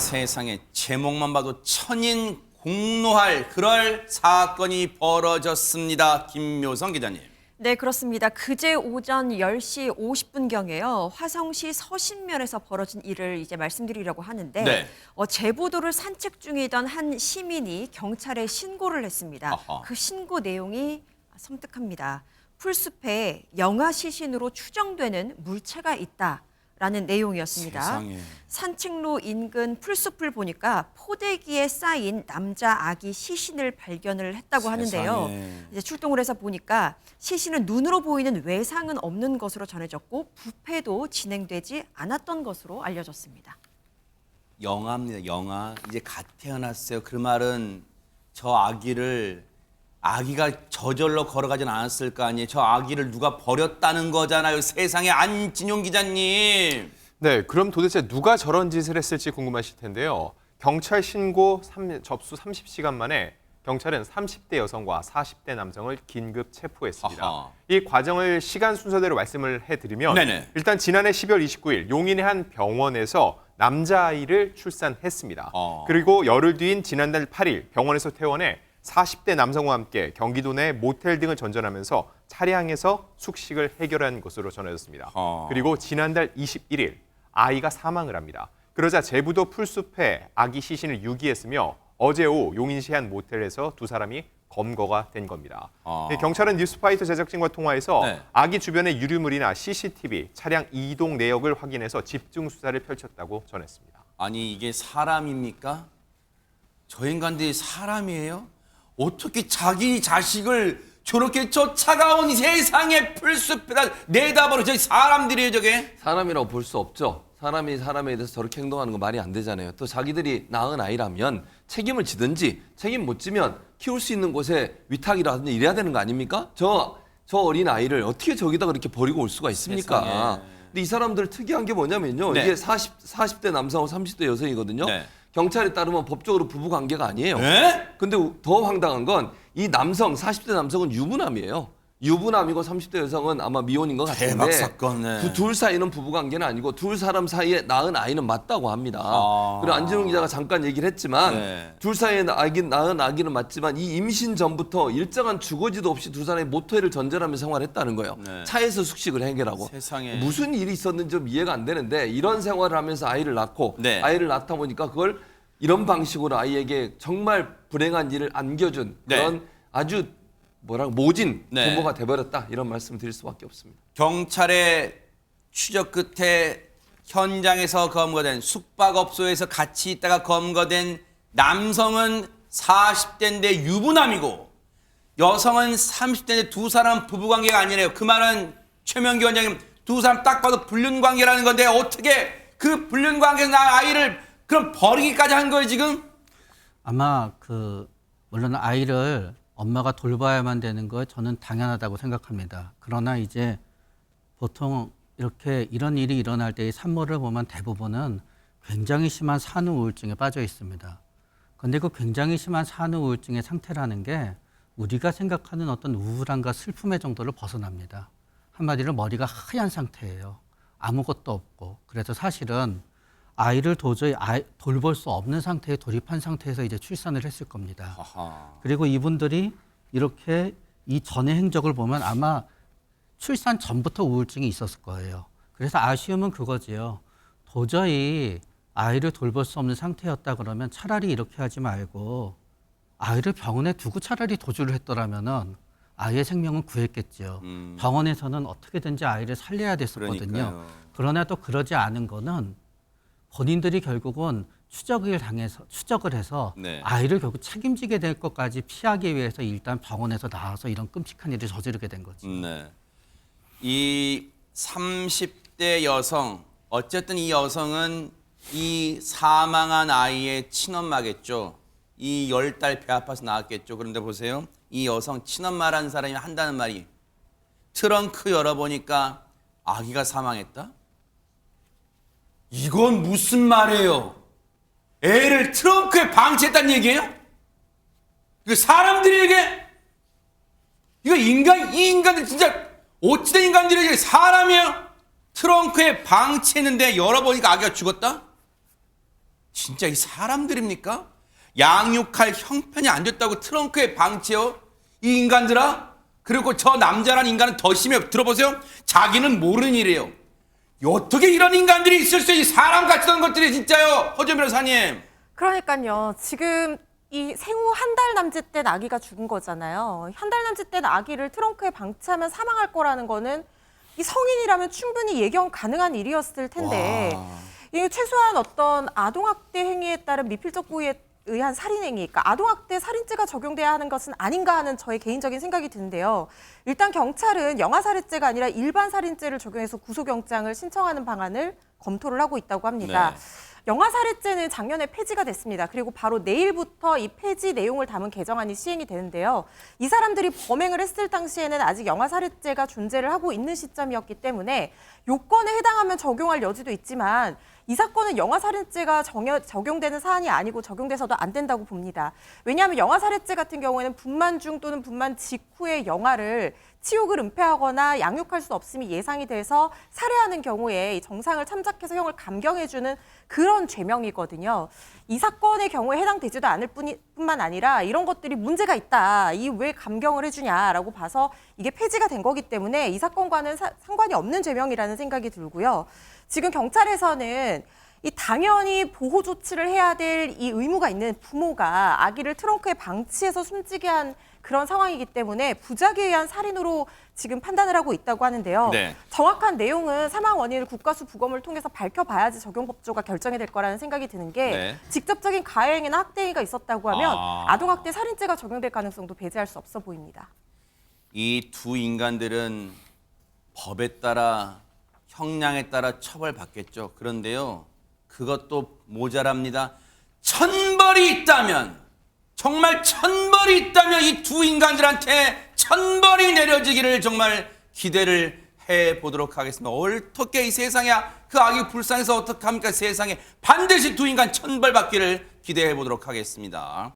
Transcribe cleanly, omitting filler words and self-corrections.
세상에 제목만 봐도 천인 공노할 그럴 사건이 벌어졌습니다. 김묘성 기자님. 네, 그렇습니다. 그제 오전 10시 50분경에요. 화성시 서신면에서 벌어진 일을 이제 말씀드리려고 하는데 네. 제부도를 산책 중이던 한 시민이 경찰에 신고를 했습니다. 아하. 그 신고 내용이 섬뜩합니다. 풀숲에 영아 시신으로 추정되는 물체가 있다라는 내용이었습니다. 세상에. 산책로 인근 풀숲을 보니까 포대기에 쌓인 남자 아기 시신을 발견을 했다고 하는데요. 세상에. 이제 출동을 해서 보니까 시신은 눈으로 보이는 외상은 없는 것으로 전해졌고 부패도 진행되지 않았던 것으로 알려졌습니다. 영아입니다. 영아. 이제 갓 태어났어요. 그 말은 저 아기가 저절로 걸어가진 않았을 거 아니에요. 저 아기를 누가 버렸다는 거잖아요. 세상에. 안진용 기자님. 네, 그럼 도대체 누가 저런 짓을 했을지 궁금하실 텐데요. 경찰 신고 접수 30시간 만에 경찰은 30대 여성과 40대 남성을 긴급 체포했습니다. 아하. 이 과정을 시간 순서대로 말씀을 해드리면 네네. 일단 지난해 12월 29일 용인의 한 병원에서 남자아이를 출산했습니다. 그리고 열흘 뒤인 지난달 8일 병원에서 퇴원해 40대 남성과 함께 경기도 내 모텔 등을 전전하면서 차량에서 숙식을 해결한 것으로 전해졌습니다. 그리고 지난달 21일 아이가 사망을 합니다. 그러자 제부도 풀숲에 아기 시신을 유기했으며 어제 오후 용인시 한 모텔에서 두 사람이 검거가 된 겁니다. 경찰은 뉴스파이터 제작진과 통화해서 네. 아기 주변의 유류물이나 CCTV, 차량 이동 내역을 확인해서 집중 수사를 펼쳤다고 전했습니다. 아니 이게 사람입니까? 저 인간들이 사람이에요? 어떻게 자기 자식을 저렇게 저 차가운 세상의 풀숲에다 내다버려. 저기 사람들이에요 저게? 사람이라고 볼 수 없죠. 사람이 사람에 대해서 저렇게 행동하는 거 말이 안 되잖아요. 또 자기들이 낳은 아이라면 책임을 지든지 책임 못 지면 키울 수 있는 곳에 위탁이라든지 이래야 되는 거 아닙니까? 저 어린 아이를 어떻게 저기다 그렇게 버리고 올 수가 있습니까? 세상에. 근데 이 사람들 특이한 게 뭐냐면요. 네. 이게 40대 남성하고 30대 여성이거든요. 네. 경찰에 따르면 법적으로 부부 관계가 아니에요. 네? 근데 더 황당한 건 이 남성 40대 남성은 유부남이에요. 유부남이고 30대 여성은 아마 미혼인 것 같은데 대박 사건, 네. 그 둘 사이는 부부 관계는 아니고 둘 사람 사이에 낳은 아이는 맞다고 합니다. 그리고 안진웅 기자가 잠깐 얘기를 했지만 네. 둘 사이에 낳은 아기는 맞지만 이 임신 전부터 일정한 주거지도 없이 두 사람이 모텔을 전전하면서 생활했다는 거예요. 네. 차에서 숙식을 해결하고. 세상에. 무슨 일이 있었는지 좀 이해가 안 되는데 이런 생활을 하면서 아이를 낳고 네. 아이를 낳다 보니까 그걸 이런 방식으로 아이에게 정말 불행한 일을 안겨준 네. 그런 아주 모진 네. 부모가 돼버렸다 이런 말씀을 드릴 수밖에 없습니다. 경찰의 추적 끝에 현장에서 검거된 숙박업소에서 같이 있다가 검거된 남성은 40대인데 유부남이고 여성은 30대인데 두 사람 부부관계가 아니래요. 그 말은 최명기 원장님 두 사람 딱 봐도 불륜관계라는 건데 어떻게 그 불륜관계에서 낳은 아이를 그럼 버리기까지 한 거예요 지금? 아마 물론 아이를 엄마가 돌봐야만 되는 거 저는 당연하다고 생각합니다. 그러나 이제 보통 이런 일이 일어날 때의 산모를 보면 대부분은 굉장히 심한 산후 우울증에 빠져 있습니다. 그런데 그 굉장히 심한 산후 우울증의 상태라는 게 우리가 생각하는 어떤 우울함과 슬픔의 정도를 벗어납니다. 한마디로 머리가 하얀 상태예요. 아무것도 없고. 그래서 사실은 아이를 도저히 돌볼 수 없는 상태에 돌입한 상태에서 이제 출산을 했을 겁니다. 아하. 그리고 이분들이 이렇게 이 전의 행적을 보면 아마 출산 전부터 우울증이 있었을 거예요. 그래서 아쉬움은 그거지요. 도저히 아이를 돌볼 수 없는 상태였다 그러면 차라리 이렇게 하지 말고 아이를 병원에 두고 차라리 도주를 했더라면은 아이의 생명은 구했겠죠. 병원에서는 어떻게든지 아이를 살려야 됐었거든요. 그러니까요. 그러나 또 그러지 않은 거는 본인들이 결국은 추적을 해서 네. 아이를 결국 책임지게 될 것까지 피하기 위해서 일단 병원에서 나와서 이런 끔찍한 일을 저지르게 된 거지. 네. 이 30대 여성, 어쨌든 이 여성은 이 사망한 아이의 친엄마겠죠. 이 10달 배 아파서 나왔겠죠. 그런데 보세요. 이 여성 친엄마라는 사람이 한다는 말이 트렁크 열어보니까 아기가 사망했다? 이건 무슨 말이에요? 애를 트렁크에 방치했다는 얘기예요? 이거 사람들이 얘기해? 이거 이 인간들 진짜 어찌된 인간들이 사람이에요? 트렁크에 방치했는데 열어보니까 아기가 죽었다? 진짜 이 사람들입니까? 양육할 형편이 안 됐다고 트렁크에 방치해요? 이 인간들아? 그리고 저 남자란 인간은 더 심해요. 들어보세요. 자기는 모르는 일이에요. 어떻게 이런 인간들이 있을 수 있지? 사람 같이 하는 것들이 진짜요. 허준 변호사님. 그러니까요. 지금 이 생후 한 달 남짓 된 아기가 죽은 거잖아요. 한 달 남짓 된 아기를 트렁크에 방치하면 사망할 거라는 거는 이 성인이라면 충분히 예견 가능한 일이었을 텐데 이 최소한 어떤 아동학대 행위에 따른 미필적 고의에 의한 살인행위, 그러니까 아동학대 살인죄가 적용돼야 하는 것은 아닌가 하는 저의 개인적인 생각이 드는데요. 일단 경찰은 영아살해죄가 아니라 일반 살인죄를 적용해서 구속영장을 신청하는 방안을 검토를 하고 있다고 합니다. 네. 영아살해죄는 작년에 폐지가 됐습니다. 그리고 바로 내일부터 이 폐지 내용을 담은 개정안이 시행이 되는데요. 이 사람들이 범행을 했을 당시에는 아직 영아살해죄가 존재를 하고 있는 시점이었기 때문에 요건에 해당하면 적용할 여지도 있지만 이 사건은 영아살인죄가 적용되는 사안이 아니고 적용돼서도 안 된다고 봅니다. 왜냐하면 영아살인죄 같은 경우에는 분만 중 또는 분만 직후에 영아를 치욕을 은폐하거나 양육할 수 없음이 예상이 돼서 살해하는 경우에 이 정상을 참작해서 형을 감경해주는 그런 죄명이거든요. 이 사건의 경우에 해당되지도 않을 뿐만 아니라 이런 것들이 문제가 있다. 이 왜 감경을 해주냐라고 봐서 이게 폐지가 된 거기 때문에 이 사건과는 상관이 없는 죄명이라는 생각이 들고요. 지금 경찰에서는 이 당연히 보호 조치를 해야 될 이 의무가 있는 부모가 아기를 트렁크에 방치해서 숨지게 한 그런 상황이기 때문에 부작위에 의한 살인으로 지금 판단을 하고 있다고 하는데요. 네. 정확한 내용은 사망 원인을 국가수 부검을 통해서 밝혀봐야지 적용법조가 결정이 될 거라는 생각이 드는 게 네. 직접적인 가해행위나 학대행위가 있었다고 하면 아. 아동학대 살인죄가 적용될 가능성도 배제할 수 없어 보입니다. 이 두 인간들은 법에 따라 형량에 따라 처벌받겠죠. 그런데요. 그것도 모자랍니다. 천벌이 있다면 정말 천벌이 있다면 이 두 인간들한테 천벌이 내려지기를 정말 기대를 해보도록 하겠습니다. 어떻게 이 세상에 그 악이 불쌍해서 어떡합니까? 세상에 반드시 두 인간 천벌받기를 기대해 보도록 하겠습니다.